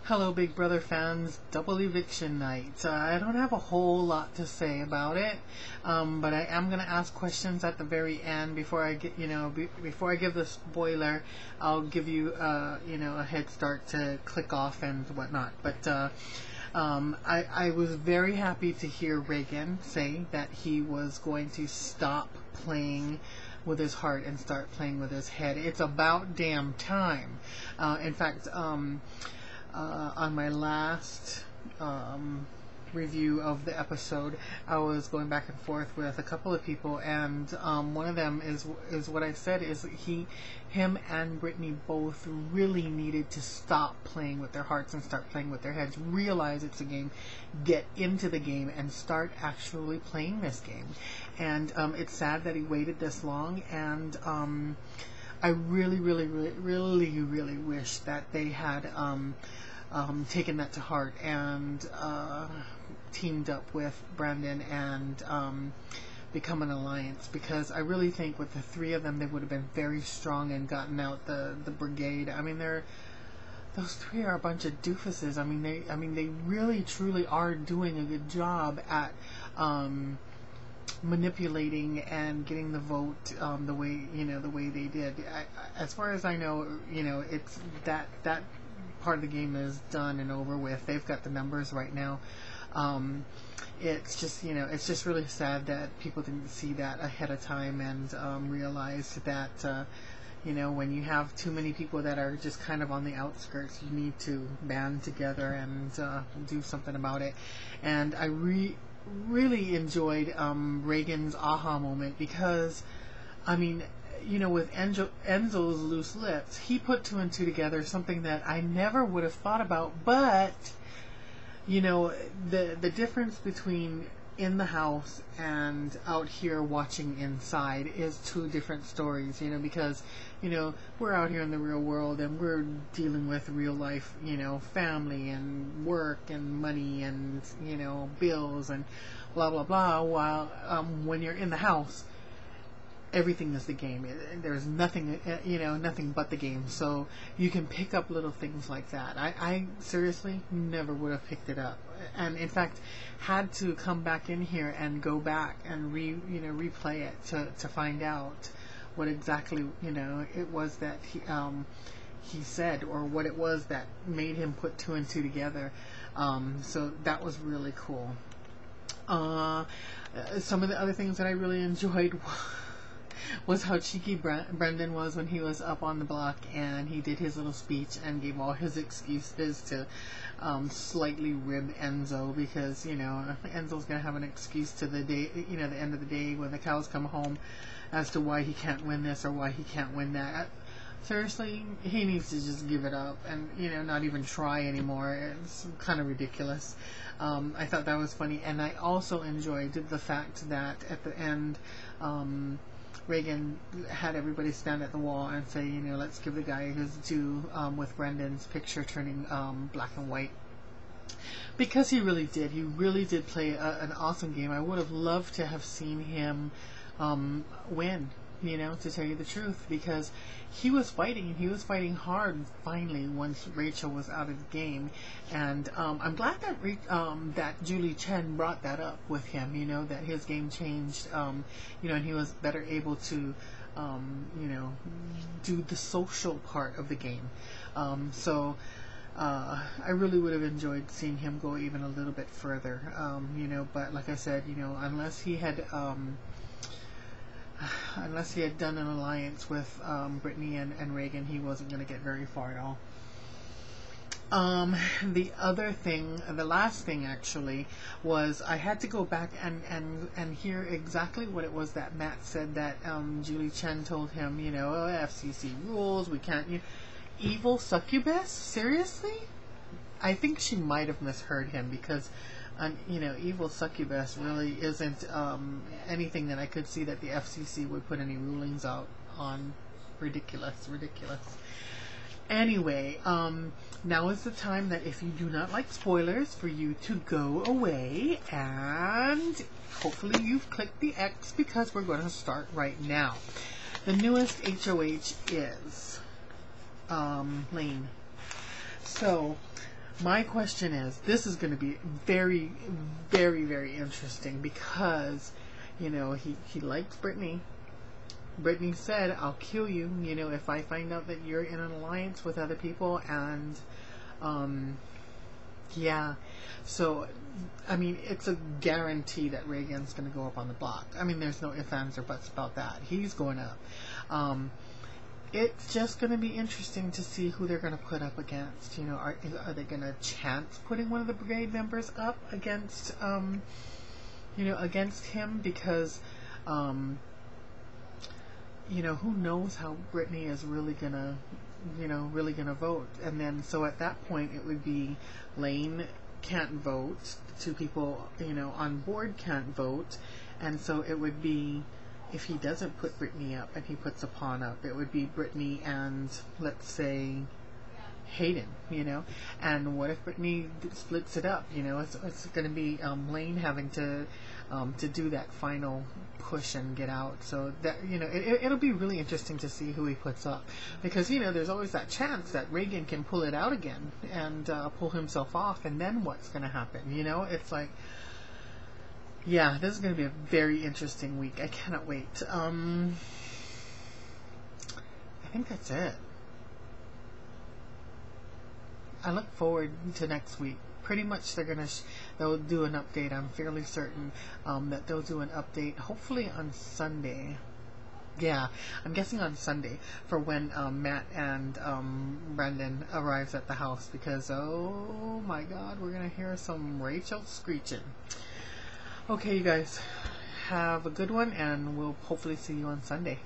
Hello, Big Brother fans. Double eviction night. I don't have a whole lot to say about it, but I am gonna ask questions at the very end before I get, before I give the spoiler. I'll give you, a head start to click off and whatnot. But I was very happy to hear Reagan say that he was going to stop playing with his heart and start playing with his head. It's about damn time. In fact, on my last review of the episode, I was going back and forth with a couple of people, and one of them is what I said is him and Brittany both really needed to stop playing with their hearts and start playing with their heads. Realize it's a game, get into the game, and start actually playing this game. And it's sad that he waited this long, and I really wish that they had taken that to heart and teamed up with Brandon and become an alliance, because I really think with the three of them they would have been very strong and gotten out the brigade. I mean, those three are a bunch of doofuses. I mean they really truly are doing a good job at manipulating and getting the vote the way they did. As far as I know, it's that part of the game is done and over with. They've got the numbers right now. It's just really sad that people didn't see that ahead of time and realize that when you have too many people that are just kind of on the outskirts, you need to band together and do something about it. And I really enjoyed Reagan's aha moment, because with Enzo's loose lips, he put two and two together, something that I never would have thought about. But the difference between in the house and out here watching inside is two different stories, because we're out here in the real world and we're dealing with real life, family and work and money and bills and blah blah blah, while when you're in the house, everything is the game. There's nothing, nothing but the game. So you can pick up little things like that. I seriously never would have picked it up, and in fact had to come back in here and go back and replay it to find out what exactly it was that he said, or what it was that made him put two and two together. So that was really cool. Some of the other things that I really enjoyed was how cheeky Brendan was when he was up on the block and he did his little speech and gave all his excuses to slightly rib Enzo, because Enzo's gonna have an excuse to the day, the end of the day when the cows come home, as to why he can't win this or why he can't win that. Seriously, he needs to just give it up and not even try anymore. It's kind of ridiculous. I thought that was funny, and I also enjoyed the fact that at the end, Reagan had everybody stand at the wall and say, let's give the guy his due, with Brendan's picture turning black and white. Because he really did. He really did play an awesome game. I would have loved to have seen him win, to tell you the truth, because he was fighting hard finally once Rachel was out of the game. And I'm glad that that Julie Chen brought that up with him, that his game changed, and he was better able to do the social part of the game. So I really would have enjoyed seeing him go even a little bit further, but like I said, unless he had done an alliance with Brittany and Reagan, he wasn't going to get very far at all. The last thing actually, was I had to go back and hear exactly what it was that Matt said that Julie Chen told him, FCC rules, we can't, evil succubus? Seriously? I think she might have misheard him, because evil succubus really isn't anything that I could see that the FCC would put any rulings out on. Ridiculous. Anyway, now is the time that if you do not like spoilers, for you to go away, and hopefully you've clicked the X, because we're going to start right now. The newest HOH is Lane. So My question is, this is going to be very, very, very interesting because, you know, he likes Brittany. Brittany said, I'll kill you, you know, if I find out that you're in an alliance with other people. And, yeah. So, I mean, it's a guarantee that Reagan's going to go up on the block. I mean, there's no ifs, ands, or buts about that. He's going up. It's just going to be interesting to see who they're going to put up against. You know, are they going to chance putting one of the brigade members up against, you know, against him? Because, you know, who knows how Brittany is really going to, you know, really going to vote. And then, so at that point, it would be Lane can't vote. Two people, you know, on board can't vote. And so it would be, if he doesn't put Brittany up and he puts a pawn up, it would be Brittany and, let's say, Hayden, you know. And what if Brittany splits it up? You know, it's going to be Lane having to do that final push and get out. So that, you know, it'll be really interesting to see who he puts up, because, you know, there's always that chance that Reagan can pull it out again and pull himself off, and then what's going to happen? You know, it's like, yeah, this is going to be a very interesting week. I cannot wait. I think that's it. I look forward to next week. Pretty much they'll do an update. I'm fairly certain that they'll do an update, hopefully on Sunday. Yeah, I'm guessing on Sunday for when Matt and Brendan arrives at the house, because, oh my God, we're going to hear some Rachel screeching. Okay, you guys, have a good one, and we'll hopefully see you on Sunday.